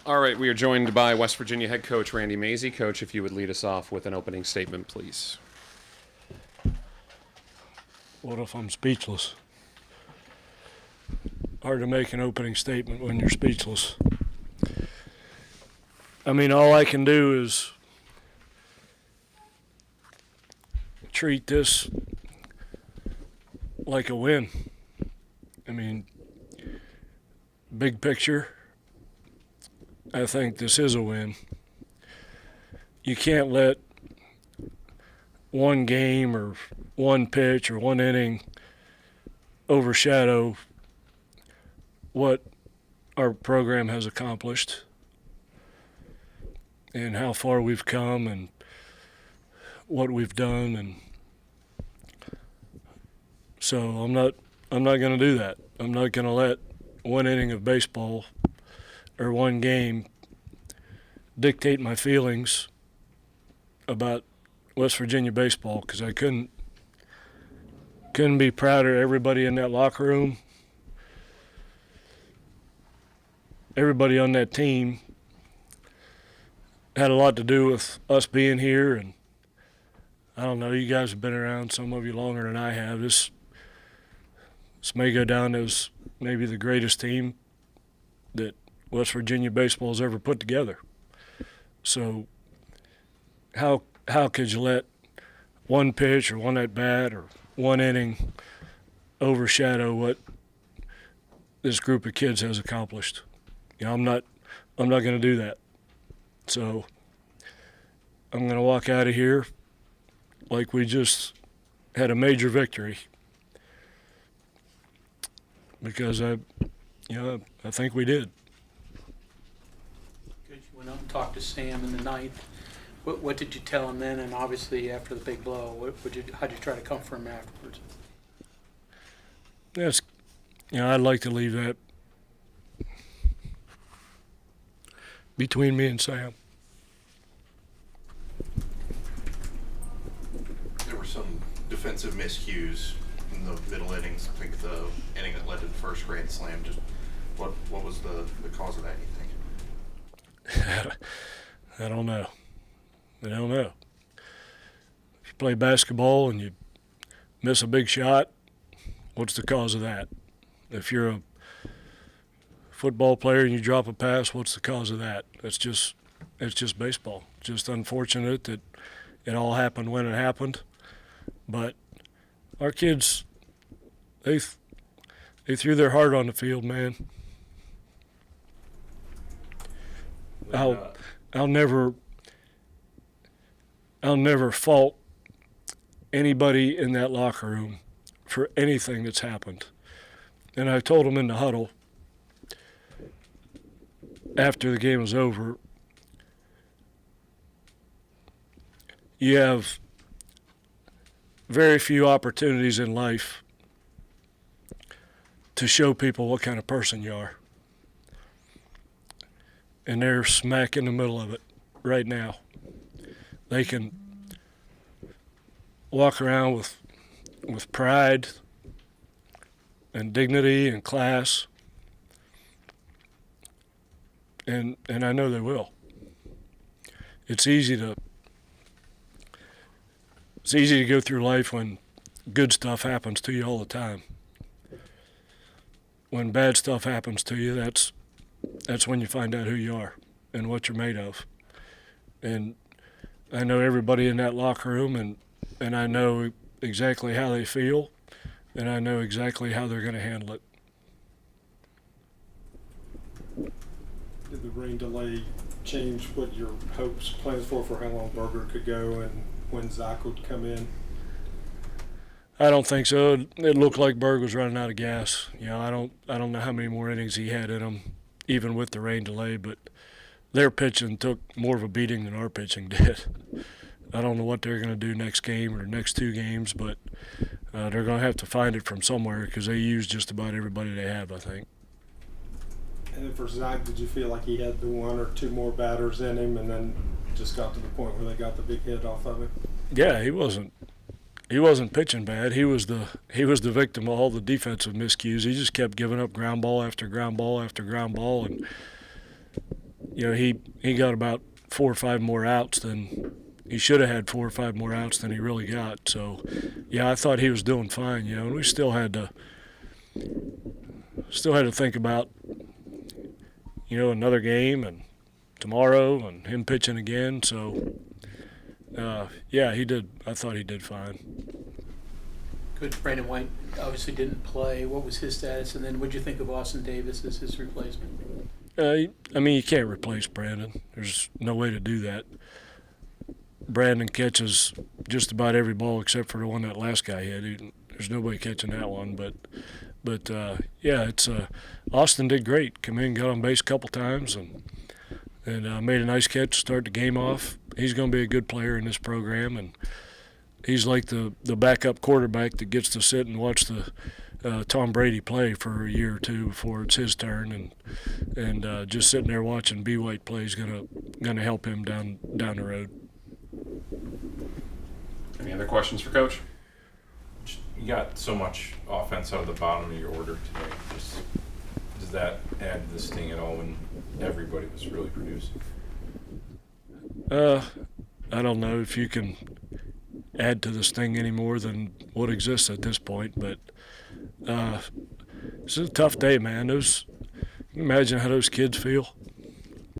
All right, we are joined by West Virginia head coach Randy Mazey. Coach, if you would lead us off with an opening statement, please. What if I'm speechless? Hard to make an opening statement when you're speechless. I mean, all I can do is treat this like a win. I mean, big picture, I think this is a win. You can't let one game or one pitch or one inning overshadow what our program has accomplished and how far we've come and what we've done. And so I'm not going to do that. I'm not going to let one inning of baseball or one game dictate my feelings about West Virginia baseball, because I couldn't be prouder of everybody in that locker room, everybody on that team had a lot to do with us being here. And I don't know, you guys have been around, some of you longer than I have. This may go down as maybe the greatest team that West Virginia baseball has ever put together. So how could you let one pitch or one at bat or one inning overshadow what this group of kids has accomplished? You know, I'm not going to do that. So I'm going to walk out of here like we just had a major victory, because I think we did. Good. You went up and talked to Sam in the ninth. What did you tell him then? And obviously after the big blow, how'd you try to comfort him afterwards? That's, I'd like to leave that between me and Sam. There were some defensive miscues in the middle innings. I think the inning that led to the first grand slam. Just what was the cause of that, you think? I don't know. If you play basketball and you miss a big shot, what's the cause of that? If you're a football player and you drop a pass, what's the cause of that? It's just baseball. Just unfortunate that it all happened when it happened. But our kids, they threw their heart on the field, man. I'll never fault anybody in that locker room for anything that's happened. And I told them in the huddle after the game was over, you have very few opportunities in life to show people what kind of person you are. And they're smack in the middle of it right now. They can walk around with pride and dignity and class, and I know they will. It's easy to go through life when good stuff happens to you all the time. When bad stuff happens to you, that's when you find out who you are and what you're made of. And I know everybody in that locker room, and I know exactly how they feel, and I know exactly how they're going to handle it. Did the rain delay change what your hopes, plans for how long Berger could go and when Zach would come in? I don't think so. It looked like Berg was running out of gas. I don't know how many more innings he had in him, even with the rain delay, but their pitching took more of a beating than our pitching did. I don't know what they're going to do next game or next two games, but they're going to have to find it from somewhere, because they use just about everybody they have, I think. And then for Zach, did you feel like he had the one or two more batters in him and then just got to the point where they got the big hit off of him? Yeah, he wasn't pitching bad. He was the victim of all the defensive miscues. He just kept giving up ground ball after ground ball after ground ball, and he got about 4 or 5 more outs than he should have had 4 or 5 more outs than he really got. So, yeah, I thought he was doing fine, and we still had to think about, another game and tomorrow and him pitching again. So, yeah, he did. I thought he did fine. Coach Brandon White obviously didn't play. What was his status? And then what did you think of Austin Davis as his replacement? You can't replace Brandon. There's no way to do that. Brandon catches just about every ball except for the one that last guy hit. There's nobody catching that one. But yeah, it's Austin did great. Come in, got on base a couple times, and made a nice catch to start the game off. He's going to be a good player in this program, and he's like the backup quarterback that gets to sit and watch the Tom Brady play for a year or two before it's his turn, and just sitting there watching B. White play is gonna help him down the road. Any other questions for Coach? You got so much offense out of the bottom of your order today. Does that add to the sting at all when everybody was really producing? I don't know if you can add to this thing any more than what exists at this point, but it's a tough day, man. Can you imagine how those kids feel?